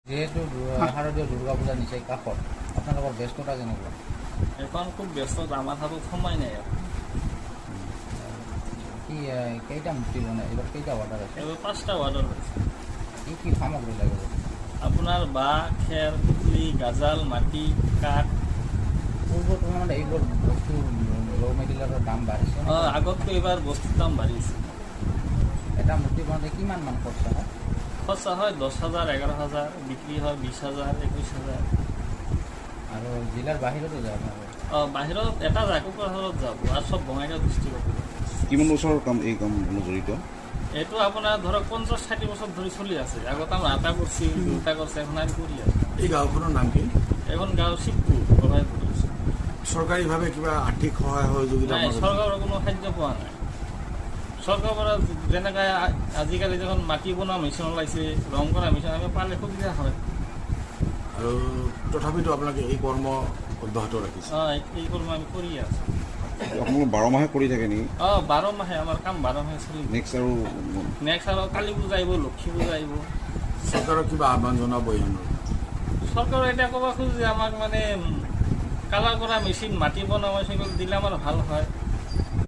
যেহেতু শাৰদীয় দুৰ্গা পূজা নিচে কাষত আপোনালোকৰ ব্যস্ততা কেনেকুৱা? এখন খুব ব্যস্ত, আমাৰ হাতত সময় নেই এখন। কি কেইটা মূৰ্তি বনাই? এইবাৰ কেইটা অৰ্ডাৰ আছে? এবাৰ 5টা অৰ্ডাৰ হয়েছে। কি সামগ্ৰী লাগিব? আপনাৰ বাঁহ, খেৰ, পুতলি, গাজাল, মাটি, কাঠ। পূৰ্বৰ তুলনাত এইবোৰ বস্তুৰ ৰ' মেটেৰিয়েলৰ দাম বাঢ়িছে। আগতকৈ এবাৰ বস্তুৰ দাম বাড়িয়েছে। এটা মূৰ্তি বনাওঁতে কিমান মান খৰচা হয়? খৰচা হয় 10,000, 11,000, বিক্ৰি হয় 20,000, 21,000। আৰু জিলাৰ বাহিৰতো যায় আপোনালোকে? বাহিৰত এটা যায়, কোকৰাঝাৰত যাব, আৰু চব বঙাইগাঁও ডিষ্ট্ৰিক্টত। কিমান বছৰৰ কাম এই কাম জড়িত? এইটো আপোনাৰ ধৰক 50-60 বছৰ ধৰি চলি আছে। আগতে আমাৰ আটা কৰিছি, দুটা কৰিছে, এখন আমি কৰি আছো। এই গাঁওখনৰ নাম কি? এখন গাঁও শিৱপুৰ প্ৰভাৱ কৰিছে। চৰকাৰীভাৱে কিবা আৰ্থিক সহায় সহযোগিতা? নাই, চৰকাৰৰ কোনো সাহায্য পোৱা নাই। চৰকাৰৰ পৰা যেনেকৈ আজিকালি যখন মাটি বনোৱা মেচিন ওলাইছে, ৰং কৰা মেচিন, আমি পালে সুবিধা হয়। আৰু তথাপিতো আপোনালোকে এই কৰ্ম অব্যাহত ৰাখিছে? এই কৰ্ম আমি কৰি আছো। আপোনালোক 12 মাহে কৰি থাকে নেকি? 12 মাহে আমাৰ কাম, 12 মাহে চলিব। নেক্সট আৰু আৰু কালী পূজা আহিব, লক্ষী পূজা আহিব। চৰকাৰক কিবা আহ্বান জনাব? চৰকাৰে এতিয়া ক'ব খোজে যে আমাক মানে কালাৰ কৰা মেচিন, মাটি বনোৱা মেচিন দিলে আমাৰ ভাল হয়।